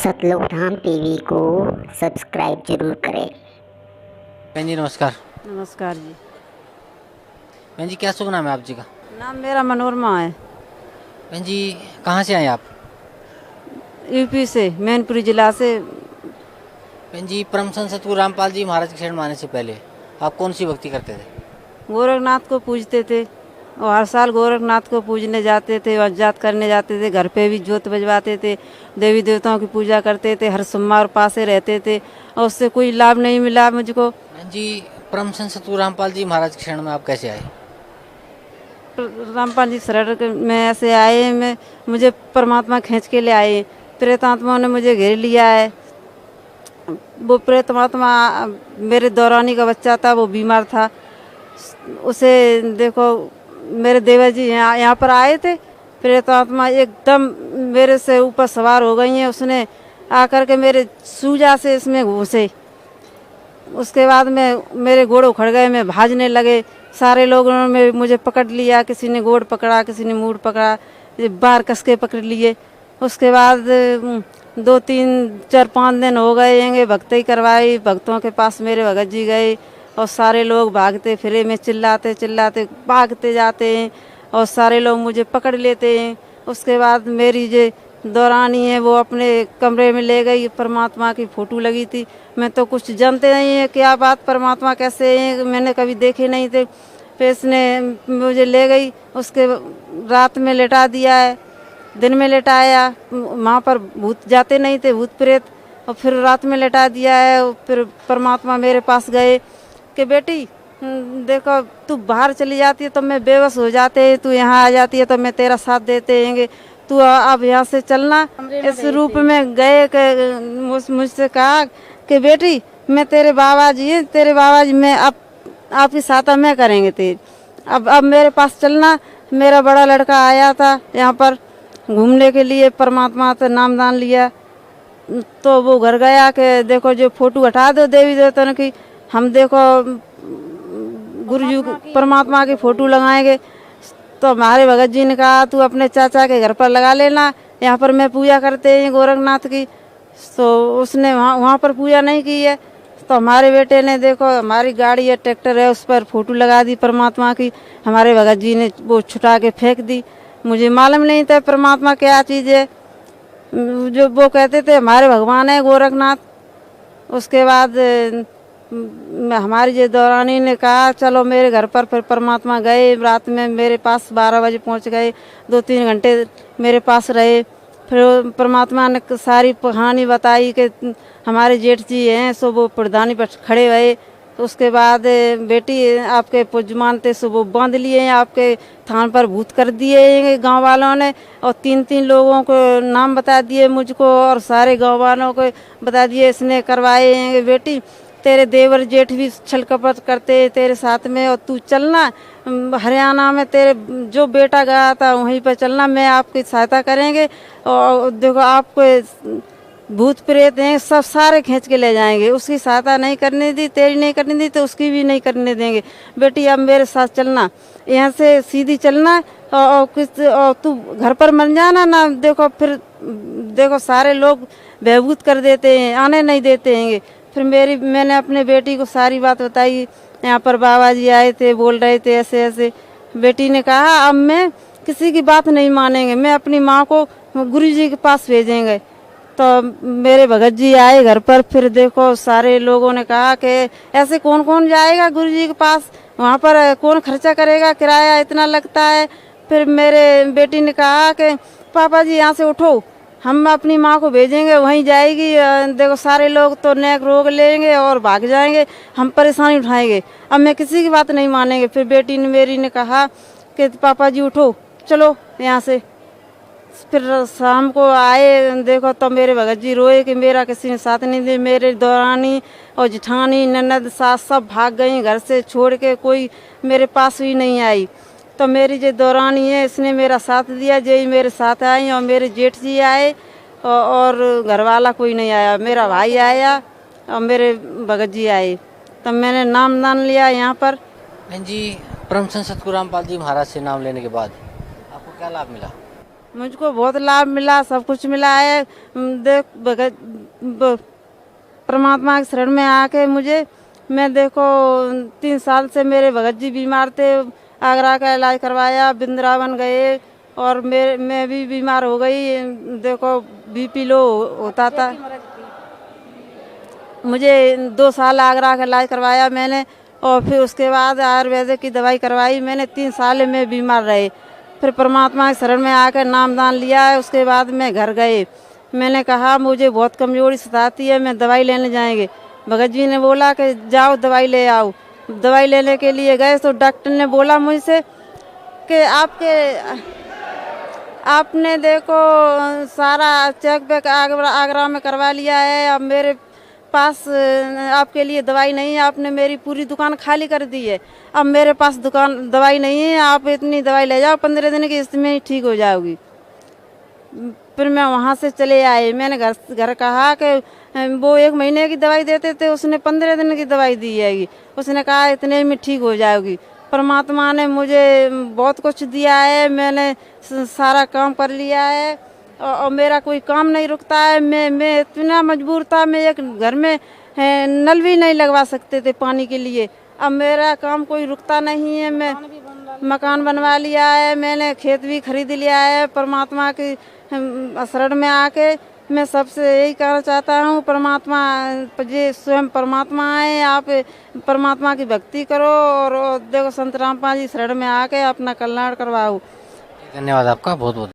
सतलोक धाम TV को subscribe जरूर करें। बहन जी नमस्कार। नमस्कार जी। बहन जी क्या शुभ नाम है आप जी का? नाम मेरा मनोरमा है। बहन जी कहाँ से आए आप? यूपी से, मैनपुरी जिला से। बहन जी परम संत सतगुरु रामपाल जी महाराज के शरण माने से पहले आप कौन सी भक्ति करते थे? गोरखनाथ को पूजते थे और हर साल गोरखनाथ को पूजने जाते थे और जात करने जाते थे। घर पे भी जोत बजवाते थे, देवी देवताओं की पूजा करते थे, हर सोमवार पासे रहते थे और उससे कोई लाभ नहीं मिला मुझको। बहन जी परम संत सतगुरु रामपाल जी महाराज के शरण में आप कैसे आए? रामपाल जी शरण में ऐसे आए, मैं मुझे परमात्मा खींच के ले आए। प्रेत आत्माओं ने मुझे घेर लिया है। वो प्रेत आत्मा मेरे दौरानी का बच्चा था, वो बीमार था। उसे देखो मेरे देवर जी यहाँ पर आए थे। प्रेत आत्मा एकदम मेरे से ऊपर सवार हो गई हैं। उसने आकर के मेरे सूजा से इसमें घुसे। उसके बाद में मेरे गोड़ उखड़ गए, मैं भाजने लगे। सारे लोगों ने मुझे पकड़ लिया, किसी ने गोड़ पकड़ा, किसी ने मूड पकड़ा, बार कस के पकड़ लिए। उसके बाद 2-3-4-5 दिन हो गए हैं, भक्ति करवाई। भक्तों के पास मेरे भगत जी गए और सारे लोग भागते फिरे में चिल्लाते चिल्लाते भागते जाते हैं और सारे लोग मुझे पकड़ लेते हैं। उसके बाद मेरी जो दौरानी है वो अपने कमरे में ले गई। परमात्मा की फ़ोटो लगी थी। मैं तो कुछ जानते नहीं है क्या बात, परमात्मा कैसे हैं, मैंने कभी देखे नहीं थे। फिर इसने मुझे ले गई, उसके रात में लेटा दिया है, दिन में लेटाया। वहाँ पर भूत जाते नहीं थे, भूत प्रेत, और फिर रात में लेटा दिया है। फिर परमात्मा मेरे पास गए कि बेटी देखो तू बाहर चली जाती है तो मैं बेबस हो जाते हैं, तू यहाँ आ जाती है तो मैं तेरा साथ देते हैं, तू अब यहाँ से चलना। इस रूप में गए मुझसे कहा कि बेटी मैं तेरे बाबा जी हैं, तेरे बाबा जी मैं अब आपकी सहायता मैं करेंगे तेरी। अब मेरे पास चलना। मेरा बड़ा लड़का आया था यहाँ पर घूमने के लिए, परमात्मा से नाम दान लिया तो वो घर गया कि देखो जो फोटो हटा दो देवी देवताओं की, हम देखो गुरु जी परमात्मा की फ़ोटो लगाएंगे। तो हमारे भगत जी ने कहा तू अपने चाचा के घर पर लगा लेना, यहाँ पर मैं पूजा करते हैं गोरखनाथ की। तो उसने वहाँ पर पूजा नहीं की है। तो हमारे बेटे ने देखो हमारी गाड़ी है, ट्रैक्टर है, उस पर फ़ोटो लगा दी परमात्मा की। हमारे भगत जी ने वो छुटा के फेंक दी। मुझे मालूम नहीं था परमात्मा क्या चीज़ है। जो वो कहते थे हमारे भगवान है गोरखनाथ। उसके बाद हमारी जो दौरानी ने कहा चलो मेरे घर पर। फिर परमात्मा गए, रात में मेरे पास 12 बजे पहुंच गए। 2-3 घंटे मेरे पास रहे। फिर परमात्मा ने सारी कहानी बताई कि हमारे जेठ जी हैं सो वो प्रधानी पर खड़े हुए। तो उसके बाद बेटी आपके पुजमान थे सो वो बांध लिए हैं, आपके थान पर भूत कर दिए हैं गांव वालों ने। और 3-3 लोगों को नाम बता दिए मुझको और सारे गांव वालों को बता दिए इसने करवाए हैं। बेटी तेरे देवर जेठ भी छल कपट करते तेरे साथ में, और तू चलना हरियाणा में, तेरे जो बेटा गया था वहीं पर चलना, मैं आपकी सहायता करेंगे। और देखो आपको भूत प्रेत हैं सब सारे खींच के ले जाएंगे। उसकी सहायता नहीं करने दी, तेरी नहीं करने दी तो उसकी भी नहीं करने देंगे। बेटी अब मेरे साथ चलना, यहाँ से सीधी चलना और तू घर पर मर जाना ना। देखो फिर देखो सारे लोग बहबूत कर देते हैं, आने नहीं देते हैं। फिर मैंने अपने बेटी को सारी बात बताई। यहाँ पर बाबा जी आए थे, बोल रहे थे ऐसे ऐसे। बेटी ने कहा अब मैं किसी की बात नहीं मानेंगे, मैं अपनी माँ को गुरु जी के पास भेजेंगे। तो मेरे भगत जी आए घर पर। फिर देखो सारे लोगों ने कहा कि ऐसे कौन कौन जाएगा गुरु जी के पास, वहाँ पर कौन खर्चा करेगा, किराया इतना लगता है। फिर मेरे बेटी ने कहा कि पापा जी यहाँ से उठो, हम अपनी माँ को भेजेंगे, वहीं जाएगी। देखो सारे लोग तो नेक रोग लेंगे और भाग जाएंगे, हम परेशानी उठाएंगे, अब मैं किसी की बात नहीं मानेंगे। फिर बेटी ने मेरी ने कहा कि पापा जी उठो चलो यहाँ से। फिर शाम को आए देखो तो मेरे भगत जी रोए कि मेरा किसी ने साथ नहीं दिया। मेरे दौरानी और जेठानी ननद सास सब भाग गई घर से छोड़ के, कोई मेरे पास भी नहीं आई। तो मेरी जो दौरानी है इसने मेरा साथ दिया, यही मेरे साथ आई। और मेरे जेठ जी आए और घर वाला कोई नहीं आया। मेरा भाई आया और मेरे भगत जी आए। तब मैंने नाम दान लिया यहाँ पर। बहन जी परम संत सतगुरु रामपाल जी महाराज से नाम लेने के बाद आपको क्या लाभ मिला? मुझको बहुत लाभ मिला, सब कुछ मिला है। देख परमात्मा की शरण में आके मैं देखो 3 साल से मेरे भगत जी बीमार थे, आगरा का इलाज करवाया, वृंदावन गए और मैं भी बीमार हो गई। देखो बीपी लो होता था, मुझे 2 साल आगरा का इलाज करवाया मैंने और फिर उसके बाद आयुर्वेदिक की दवाई करवाई मैंने। 3 साल में बीमार रहे, फिर परमात्मा की शरण में आकर नाम दान लिया है। उसके बाद मैं घर गए, मैंने कहा मुझे बहुत कमजोरी सताती है, मैं दवाई लेने जाएंगे। भगत जी ने बोला कि जाओ दवाई ले आओ। दवाई लेने के लिए गए तो डॉक्टर ने बोला मुझसे कि आपने देखो सारा चेक बैक आगरा में करवा लिया है, अब मेरे पास आपके लिए दवाई नहीं है, आपने मेरी पूरी दुकान खाली कर दी है, अब मेरे पास दवाई नहीं है, आप इतनी दवाई ले जाओ, 15 दिन की इसमें ही ठीक हो जाओगी। फिर मैं वहाँ से चले आए, मैंने घर कहा कि वो 1 महीने की दवाई देते थे, उसने 15 दिन की दवाई दी है, उसने कहा इतने में ठीक हो जाओगी। परमात्मा ने मुझे बहुत कुछ दिया है, मैंने सारा काम कर लिया है और मेरा कोई काम नहीं रुकता है। मैं इतना मजबूर था, मैं एक घर में नल भी नहीं लगवा सकते थे पानी के लिए, अब मेरा काम कोई रुकता नहीं है। मैं मकान बनवा लिया है, मैंने खेत भी खरीद लिया है। परमात्मा की शरण में आके मैं सबसे यही कहना चाहता हूँ, परमात्मा ये स्वयं परमात्मा है, आप परमात्मा की भक्ति करो और देखो संत रामपाल जी शरण में आके अपना कल्याण करवाओ। धन्यवाद आपका बहुत बहुत।